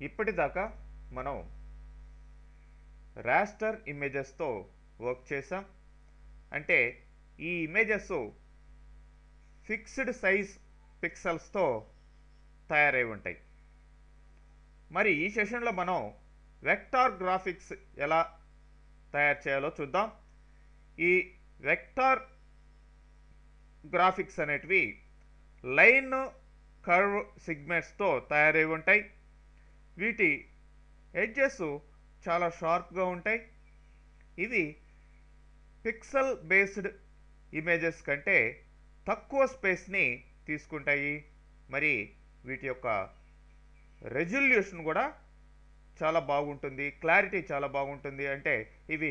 ఇప్పటిదాకా మనం raster ఇమేజెస్తో work చేసాం. అంటే ఈ ఇమేజెస్ ఫిక్స్డ్ సైజ్ పిక్సెల్స్తో తయారై ఉంటాయి. మరి ఈ సెషన్లో మనం వెక్టార్ గ్రాఫిక్స్ ఎలా తయారు చేయాలో చూద్దాం. ఈ వెక్టార్ గ్రాఫిక్స్ అనేటివి లైన్ కర్వ్ సిగ్మెంట్స్తో తయారై ఉంటాయి. వీటి ఎడ్జెస్ చాలా షార్ప్గా ఉంటాయి. ఇవి పిక్సెల్ బేస్డ్ ఇమేజెస్ కంటే తక్కువ స్పేస్ని తీసుకుంటాయి. మరి వీటి యొక్క రెజల్యూషన్ కూడా చాలా బాగుంటుంది, క్లారిటీ చాలా బాగుంటుంది. అంటే ఇవి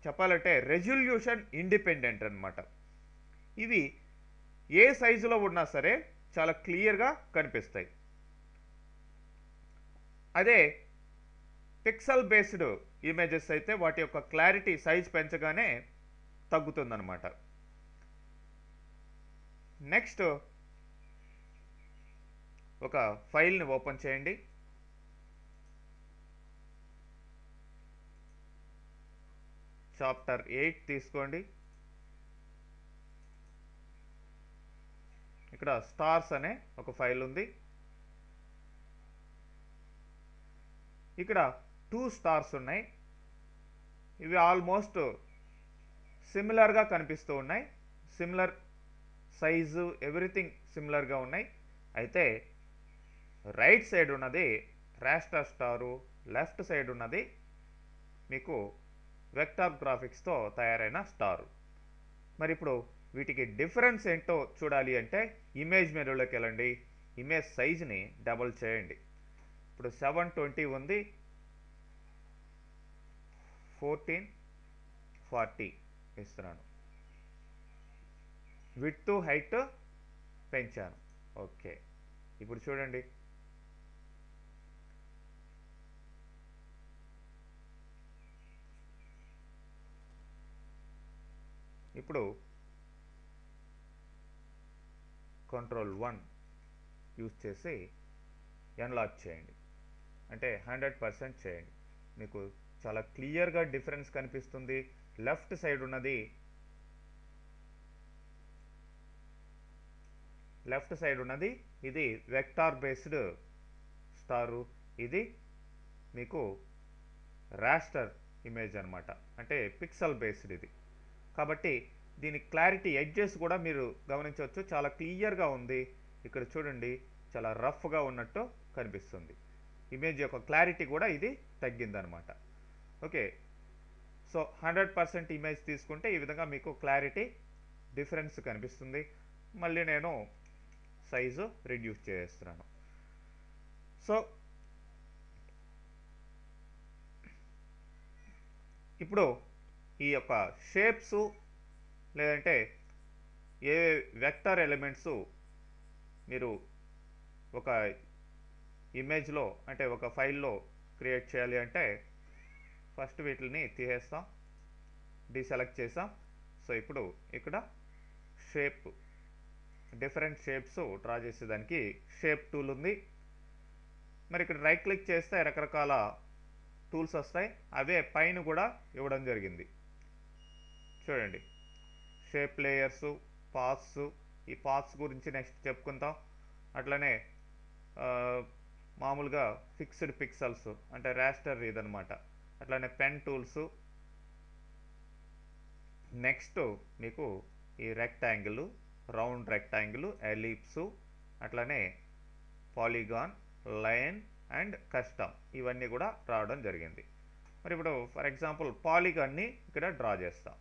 చెప్పాలంటే రెజల్యూషన్ ఇండిపెండెంట్ అన్నమాట. ఇవి ఏ సైజులో ఉన్నా సరే చాలా క్లియర్గా కనిపిస్తాయి. అదే పిక్సెల్ బేస్డ్ ఇమేజెస్ అయితే వాటి యొక్క క్లారిటీ సైజ్ పెంచగానే తగ్గుతుందన్నమాట. నెక్స్ట్ ఒక ఫైల్ని ఓపెన్ చేయండి. చాప్టర్ 8 తీసుకోండి. ఇక్కడ స్టార్స్ అనే ఒక ఫైల్ ఉంది. ఇక్కడ 2 స్టార్స్ ఉన్నాయి. ఇవి ఆల్మోస్ట్ సిమిలర్గా కనిపిస్తూ ఉన్నాయి. సిమిలర్ సైజు ఎవ్రీథింగ్ సిమిలర్గా ఉన్నాయి. అయితే రైట్ సైడ్ ఉన్నది రాస్టర్ స్టారు, లెఫ్ట్ సైడ్ ఉన్నది మీకు వెక్టార్ గ్రాఫిక్స్తో తయారైన స్టారు. మరి ఇప్పుడు వీటికి డిఫరెన్స్ ఏంటో చూడాలి అంటే ఇమేజ్ మెనూలోకి వెళ్ళండి. ఇమేజ్ సైజ్ని డబుల్ చేయండి. ఇప్పుడు 720 ఉంది, 1440 ఇస్తున్నాను. విడ్త్ హైట్ పెంచాను. ఓకే, ఇప్పుడు చూడండి. ఇప్పుడు Ctrl+1 యూజ్ చేసి ఎన్లార్జ్ చేయండి. అంటే 100% చేయండి. మీకు చాలా క్లియర్గా డిఫరెన్స్ కనిపిస్తుంది. లెఫ్ట్ సైడ్ ఉన్నది ఇది వెక్టార్ బేస్డ్ స్టారు, ఇది మీకు రాస్టర్ ఇమేజ్ అనమాట. అంటే పిక్సెల్ బేస్డ్ ఇది. కాబట్టి దీని క్లారిటీ ఎడ్జెస్ కూడా మీరు గమనించవచ్చు, చాలా క్లియర్గా ఉంది. ఇక్కడ చూడండి, చాలా రఫ్గా ఉన్నట్టు కనిపిస్తుంది. ఇమేజ్ యొక్క క్లారిటీ కూడా ఇది తగ్గిందనమాట. ఓకే, సో 100% ఇమేజ్ తీసుకుంటే ఈ విధంగా మీకు క్లారిటీ డిఫరెన్స్ కనిపిస్తుంది. మళ్ళీ నేను సైజు రిడ్యూస్ చేస్తున్నాను. సో ఇప్పుడు ఈ యొక్క షేప్స్ లేదంటే ఏ వెక్టర్ ఎలిమెంట్స్ మీరు ఒక ఇమేజ్లో అంటే ఒక ఫైల్లో క్రియేట్ చేయాలి అంటే ఫస్ట్ వీటిని తీసేస్తాం, డీసెలెక్ట్ చేసాం. సో ఇప్పుడు ఇక్కడ షేప్, డిఫరెంట్ షేప్స్ డ్రా చేసేదానికి షేప్ టూల్ ఉంది. మరి ఇక్కడ రైట్ క్లిక్ చేస్తే రకరకాల టూల్స్ వస్తాయి. అవే పైన కూడా ఇవ్వడం జరిగింది. చూడండి, షేప్ లేయర్సు, పాత్స్. ఈ పాత్స్ గురించి నెక్స్ట్ చెప్పుకుంటాం. అట్లనే మామూలుగా ఫిక్స్డ్ పిక్సెల్స్ అంటే రాస్టర్ ఇదనమాట. అట్లనే పెన్ టూల్స్. నెక్స్ట్ మీకు ఈ రెక్టాంగిల్, రౌండ్ రెక్టాంగిల్, ఎలిప్స్, అట్లనే పాలిగాన్, లైన్ అండ్ కస్టమ్ ఇవన్నీ కూడా రావడం జరిగింది. మరి ఇప్పుడు ఫర్ ఎగ్జాంపుల్ పాలిగాన్ని ఇక్కడ డ్రా చేస్తాం.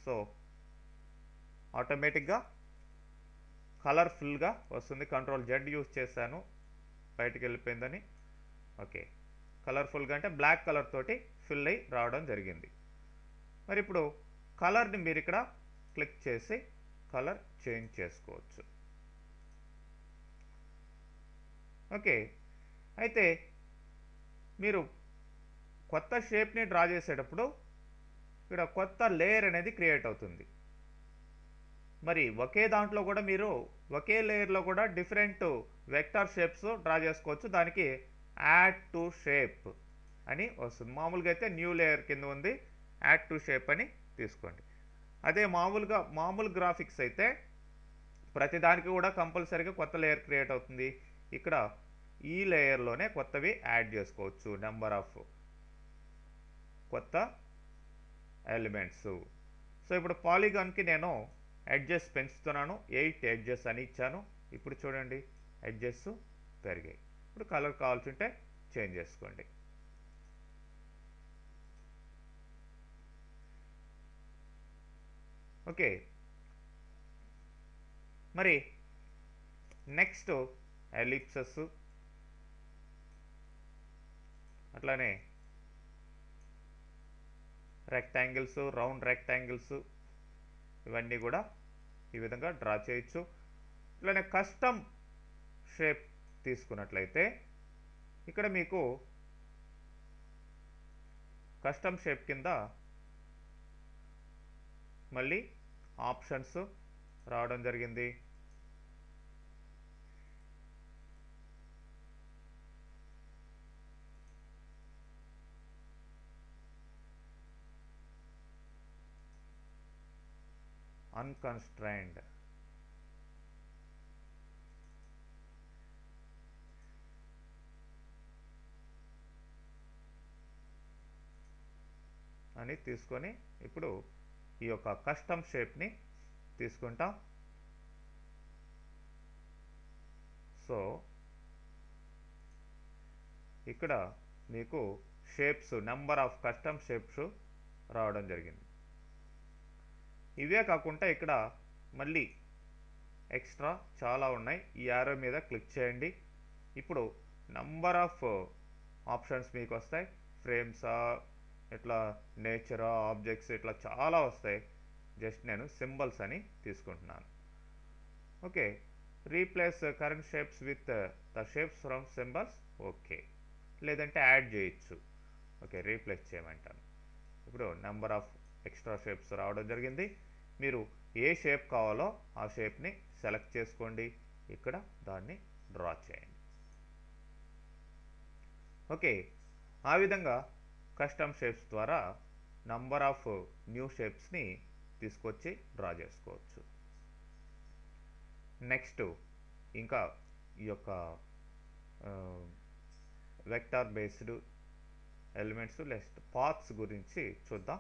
సో ఆటోమేటిక్గా కలర్ఫుల్గా వస్తుంది. Ctrl+Z యూజ్ చేశాను, బయటికి వెళ్ళిపోయిందని. ఓకే, కలర్ఫుల్గా అంటే బ్లాక్ కలర్ తోటి ఫిల్ అయి రావడం జరిగింది. మరి ఇప్పుడు కలర్ని మీరు ఇక్కడ క్లిక్ చేసి కలర్ చేంజ్ చేసుకోవచ్చు. ఓకే, అయితే మీరు కొత్త షేప్ని డ్రా చేసేటప్పుడు ఇక్కడ కొత్త లేయర్ అనేది క్రియేట్ అవుతుంది. మరి ఒకే దాంట్లో కూడా మీరు ఒకే లేయర్లో కూడా డిఫరెంట్ వెక్టార్ షేప్స్ డ్రా చేసుకోవచ్చు. దానికి యాడ్ టు షేప్ అని వస్తుంది. మామూలుగా అయితే న్యూ లేయర్ కింద ఉంది, యాడ్ టు షేప్ అని తీసుకోండి. అదే మామూలు గ్రాఫిక్స్ అయితే ప్రతిదానికి కూడా కంపల్సరీగా కొత్త లేయర్ క్రియేట్ అవుతుంది. ఇక్కడ ఈ లేయర్లోనే కొత్తవి యాడ్ చేసుకోవచ్చు, నెంబర్ ఆఫ్ కొత్త ఎలిమెంట్స్. సో ఇప్పుడు పాలిగాన్కి నేను ఎడ్జెస్ పెంచుతున్నాను, 8 ఎడ్జెస్ అని ఇచ్చాను. ఇప్పుడు చూడండి ఎడ్జెస్ పెరిగాయి. ఇప్పుడు కలర్ కావాల్సి ఉంటే చేంజ్ చేసుకోండి. ఓకే, మరి నెక్స్ట్ ఎలిప్సెస్, అట్లానే రెక్టాంగిల్స్, రౌండ్ రెక్టాంగిల్స్, ఇవన్నీ కూడా ఈ విధంగా డ్రా చేయొచ్చు. ఇట్లానే కస్టమ్ షేప్ తీసుకున్నట్లయితే ఇక్కడ మీకు కస్టమ్ షేప్ కింద మళ్ళీ ఆప్షన్స్ రావడం జరిగింది. అన్కన్స్ట్రైన్డ్, అని తీసుకొని ఇప్పుడు ఈ యొక్క కస్టమ్ షేప్ని తీసుకుంటాం. సో ఇక్కడ మీకు shapes, number of custom shapes రావడం జరిగింది. ఇవే కాకుండా ఇక్కడ మళ్ళీ ఎక్స్ట్రా చాలా ఉన్నాయి. ఈ యారో మీద క్లిక్ చేయండి. ఇప్పుడు నంబర్ ఆఫ్ ఆప్షన్స్ మీకు వస్తాయి. ఫ్రేమ్సా, ఇట్లా నేచరా, ఆబ్జెక్ట్స్, ఇట్లా చాలా వస్తాయి. జస్ట్ నేను సింబల్స్ అని తీసుకుంటున్నాను. Okay, replace current shapes with the shapes from symbols. Okay, లేదంటే యాడ్ చేయొచ్చు. ఓకే, రీప్లేస్ చేయమంటాను. ఇప్పుడు నెంబర్ ఆఫ్ ఎక్స్ట్రా షేప్స్ రావడం జరిగింది. మీరు ఏ షేప్ కావాలో ఆ షేప్ని సెలెక్ట్ చేసుకోండి, ఇక్కడ దాన్ని డ్రా చేయండి. ఓకే, ఆ విధంగా కస్టమ్ షేప్స్ ద్వారా నంబర్ ఆఫ్ న్యూ షేప్స్ని తీసుకొచ్చి డ్రా చేసుకోవచ్చు. నెక్స్ట్ ఇంకా ఈ యొక్క vector based elements next paths గురించి చూద్దాం.